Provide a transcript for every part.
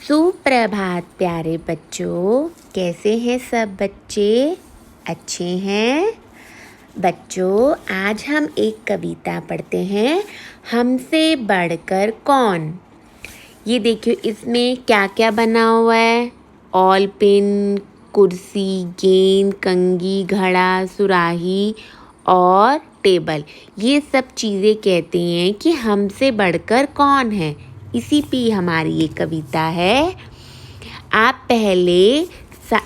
सुप्रभात प्यारे बच्चों, कैसे हैं सब बच्चे? अच्छे हैं बच्चों। आज हम एक कविता पढ़ते हैं, हमसे बढ़कर कौन। ये देखिए इसमें क्या क्या बना हुआ है। ऑल पेन, कुर्सी, गेंद, कंघी, घड़ा, सुराही और टेबल। ये सब चीज़ें कहते हैं कि हमसे बढ़कर कौन है। इसी पे हमारी ये कविता है। आप पहले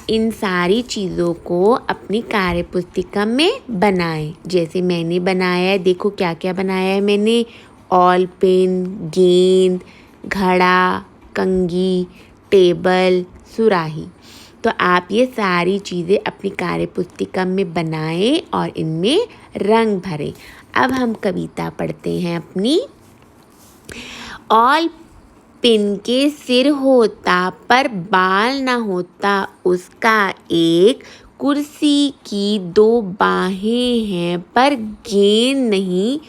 इन सारी चीज़ों को अपनी कार्य पुस्तिका में बनाएं। जैसे मैंने बनाया है, देखो क्या क्या बनाया है मैंने। ऑल पेन, गेंद, घड़ा, कंघी, टेबल, सुराही। तो आप ये सारी चीज़ें अपनी कार्य पुस्तिका में बनाएं और इनमें रंग भरें। अब हम कविता पढ़ते हैं अपनी। ऑल पेन के सिर होता पर बाल न होता उसका एक, कुर्सी की दो बाहें हैं पर गेंद नहीं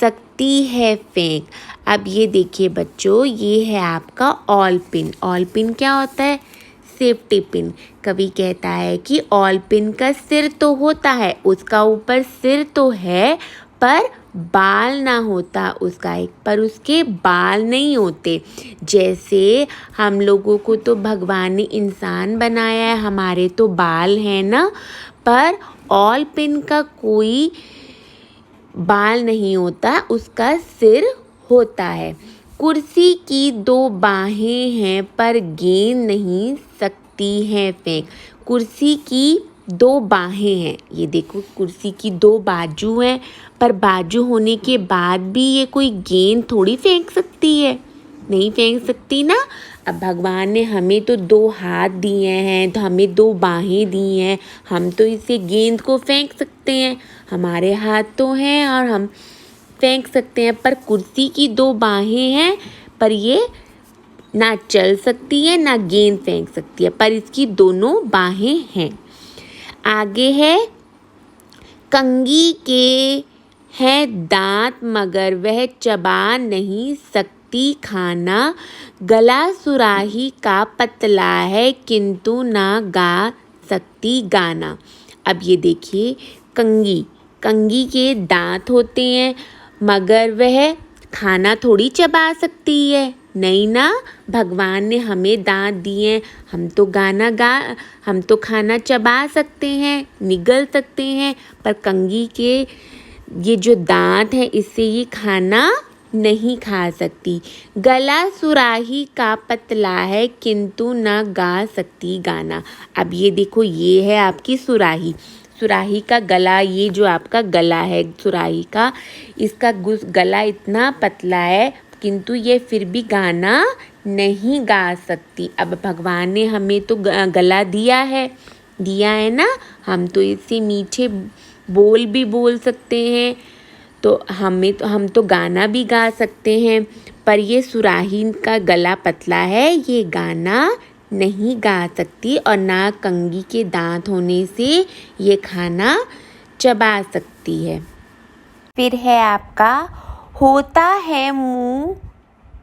सकती है फेंक। अब ये देखिए बच्चों, ये है आपका ऑल पिन। ऑल पिन क्या होता है? Safety pin. कवि कहता है कि ऑल पिन का सिर तो होता है, उसका ऊपर सिर तो है पर बाल ना होता उसका एक, पर उसके बाल नहीं होते। जैसे हम लोगों को तो भगवान ने इंसान बनाया है, हमारे तो बाल हैं ना, पर ऑल पिन का कोई बाल नहीं होता, उसका सिर होता है। कुर्सी की दो बाहें हैं पर गेंद नहीं सकती है फेंक। कुर्सी की दो बाहें हैं, ये देखो कुर्सी की दो बाजू हैं, पर बाजू होने के बाद भी ये कोई गेंद थोड़ी फेंक सकती है, नहीं फेंक सकती ना। अब भगवान ने हमें तो दो हाथ दिए हैं, तो हमें दो बाहें दी हैं, हम तो इसे गेंद को फेंक सकते हैं, हमारे हाथ तो हैं और हम फेंक सकते हैं। पर कुर्सी की दो बाहें हैं, पर ये ना चल सकती है ना गेंद फेंक सकती है, पर इसकी दोनों बाहें हैं। आगे है, कंघी के हैं दांत मगर वह चबा नहीं सकती खाना, गला सुराही का पतला है किंतु ना गा सकती गाना। अब ये देखिए कंघी, कंघी के दांत होते हैं मगर वह खाना थोड़ी चबा सकती है, नहीं ना। भगवान ने हमें दांत दिए, हम तो खाना चबा सकते हैं, निगल सकते हैं, पर कंघी के ये जो दांत है इससे ये खाना नहीं खा सकती। गला सुराही का पतला है किंतु ना गा सकती गाना। अब ये देखो, ये है आपकी सुराही। सुराही का गला, ये जो आपका गला है सुराही का, इसका गला इतना पतला है किंतु ये फिर भी गाना नहीं गा सकती। अब भगवान ने हमें तो गला दिया है ना, हम तो इससे मीठे बोल भी बोल सकते हैं, तो हम तो गाना भी गा सकते हैं। पर ये सुराही का गला पतला है, ये गाना नहीं गा सकती और ना कंघी के दांत होने से ये खाना चबा सकती है। फिर है आपका, होता है मुंह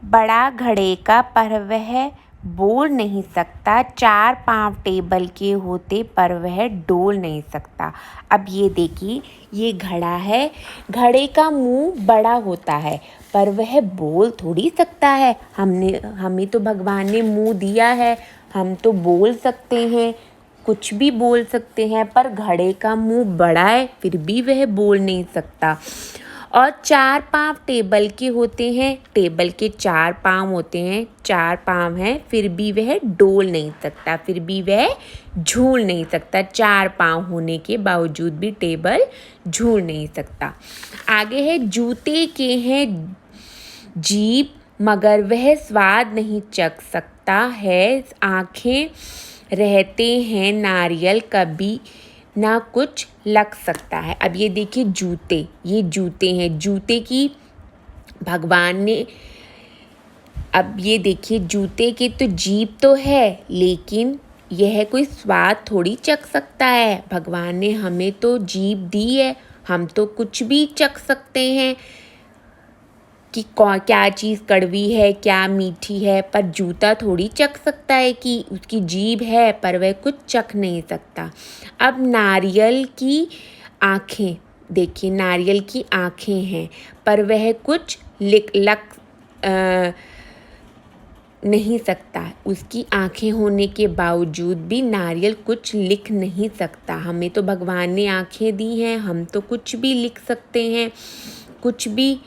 बड़ा घड़े का पर वह बोल नहीं सकता, चार पांव टेबल के होते पर वह डोल नहीं सकता। अब ये देखिए, ये घड़ा है, घड़े का मुंह बड़ा होता है पर वह बोल थोड़ी सकता है। हमें तो भगवान ने मुंह दिया है, हम तो बोल सकते हैं, कुछ भी बोल सकते हैं, पर घड़े का मुंह बड़ा है फिर भी वह बोल नहीं सकता। और चार पांव टेबल के होते हैं, टेबल के चार पांव होते हैं, चार पांव हैं फिर भी वह डोल नहीं सकता, फिर भी वह झूल नहीं सकता। चार पांव होने के बावजूद भी टेबल झूल नहीं सकता। आगे है, जूते के हैं जीभ मगर वह स्वाद नहीं चख सकता है, आँखें रहते हैं नारियल कभी ना कुछ लग सकता है। अब ये देखिए जूते, ये जूते हैं, जूते की भगवान ने, अब ये देखिए जूते के तो जीभ तो है लेकिन यह कोई स्वाद थोड़ी चख सकता है। भगवान ने हमें तो जीभ दी है, हम तो कुछ भी चख सकते हैं। कि क्या चीज़ कड़वी है, क्या मीठी है, पर जूता थोड़ी चख सकता है कि उसकी जीभ है पर वह कुछ चख नहीं सकता। अब नारियल की आँखें, देखिए नारियल की आँखें हैं पर वह कुछ नहीं सकता। उसकी आँखें होने के बावजूद भी नारियल कुछ लिख नहीं सकता। हमें तो भगवान ने आँखें दी हैं, हम तो कुछ भी लिख सकते हैं, कुछ भी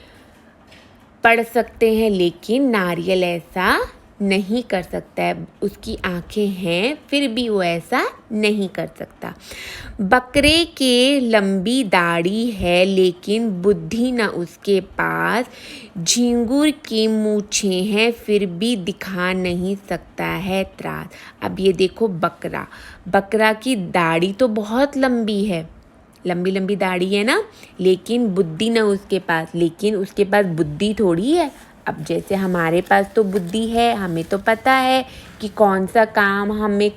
पढ़ सकते हैं, लेकिन नारियल ऐसा नहीं कर सकता है। उसकी आँखें हैं फिर भी वो ऐसा नहीं कर सकता। बकरे के लंबी दाढ़ी है लेकिन बुद्धि न उसके पास। झींगुर की मूछें हैं फिर भी दिखा नहीं सकता है त्रास। अब ये देखो बकरा की दाढ़ी तो बहुत लंबी है, लंबी लंबी दाढ़ी है ना, लेकिन बुद्धि न उसके पास। लेकिन उसके पास बुद्धि थोड़ी है। अब जैसे हमारे पास तो बुद्धि है, हमें तो पता है कि कौन सा काम हमें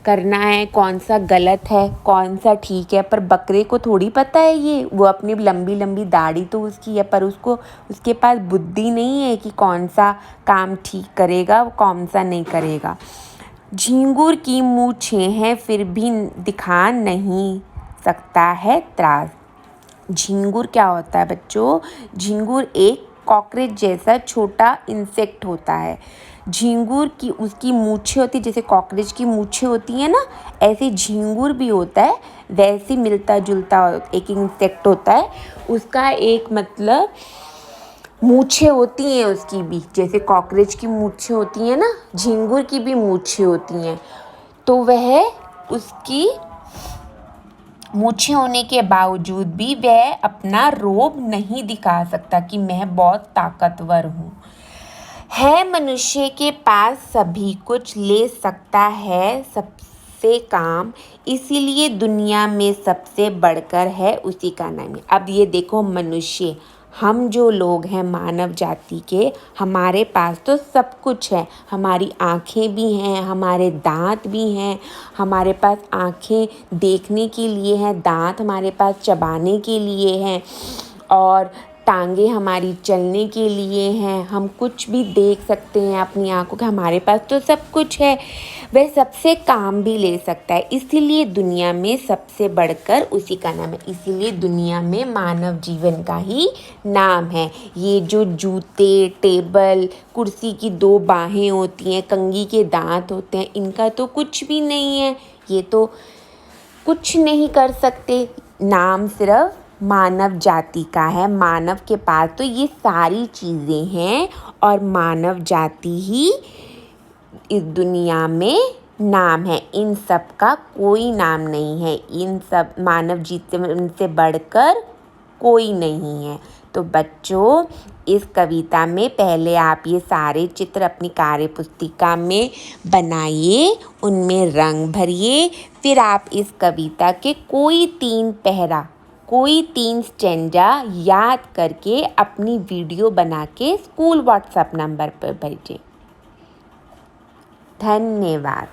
करना है, कौन सा गलत है, कौन सा ठीक है, पर बकरे को थोड़ी पता है ये। वो अपनी लंबी लंबी दाढ़ी तो उसकी है पर उसके पास बुद्धि नहीं है कि कौन सा काम ठीक करेगा, कौन सा नहीं करेगा। झींगुर की मूछें हैं फिर भी दिखा नहीं सकता है त्रास। झींगुर क्या होता है बच्चों? झींगुर एक कॉकरोच जैसा छोटा इंसेक्ट होता है। झींगुर की उसकी मूछें होती है, जैसे कॉकरोच की मूछें होती हैं ना, ऐसे झींगुर भी होता है। वैसे मिलता जुलता एक इंसेक्ट होता है। उसका एक मतलब मूछें होती हैं उसकी भी, जैसे कॉकरोच की मूछें होती हैं ना, झींगुर की भी मूछें होती हैं। तो वह उसकी मूछें होने के बावजूद भी वह अपना रोब नहीं दिखा सकता कि मैं बहुत ताकतवर हूँ। है मनुष्य के पास सभी कुछ, ले सकता है सबसे काम, इसीलिए दुनिया में सबसे बढ़कर है उसी का नाम। अब ये देखो मनुष्य, हम जो लोग हैं मानव जाति के, हमारे पास तो सब कुछ है। हमारी आँखें भी हैं, हमारे दांत भी हैं, हमारे पास आँखें देखने के लिए हैं, दांत हमारे पास चबाने के लिए हैं और टांगे हमारी चलने के लिए हैं। हम कुछ भी देख सकते हैं अपनी आँखों के, हमारे पास तो सब कुछ है। वह सबसे काम भी ले सकता है, इसीलिए दुनिया में सबसे बढ़कर उसी का नाम है। इसीलिए दुनिया में मानव जीवन का ही नाम है। ये जो जूते, टेबल, कुर्सी की दो बाहें होती हैं, कंघी के दांत होते हैं, इनका तो कुछ भी नहीं है। ये तो कुछ नहीं कर सकते। नाम सिर्फ मानव जाति का है। मानव के पास तो ये सारी चीज़ें हैं और मानव जाति ही इस दुनिया में नाम है। इन सब का कोई नाम नहीं है। इन सब मानव जीवन से बढ़कर कोई नहीं है। तो बच्चों, इस कविता में पहले आप ये सारे चित्र अपनी कार्य पुस्तिका में बनाइए, उनमें रंग भरिए। फिर आप इस कविता के कोई 3 पैरा, कोई 3 स्टैंजा याद करके अपनी वीडियो बना के स्कूल व्हाट्सएप नंबर पर भेजें। धन्यवाद।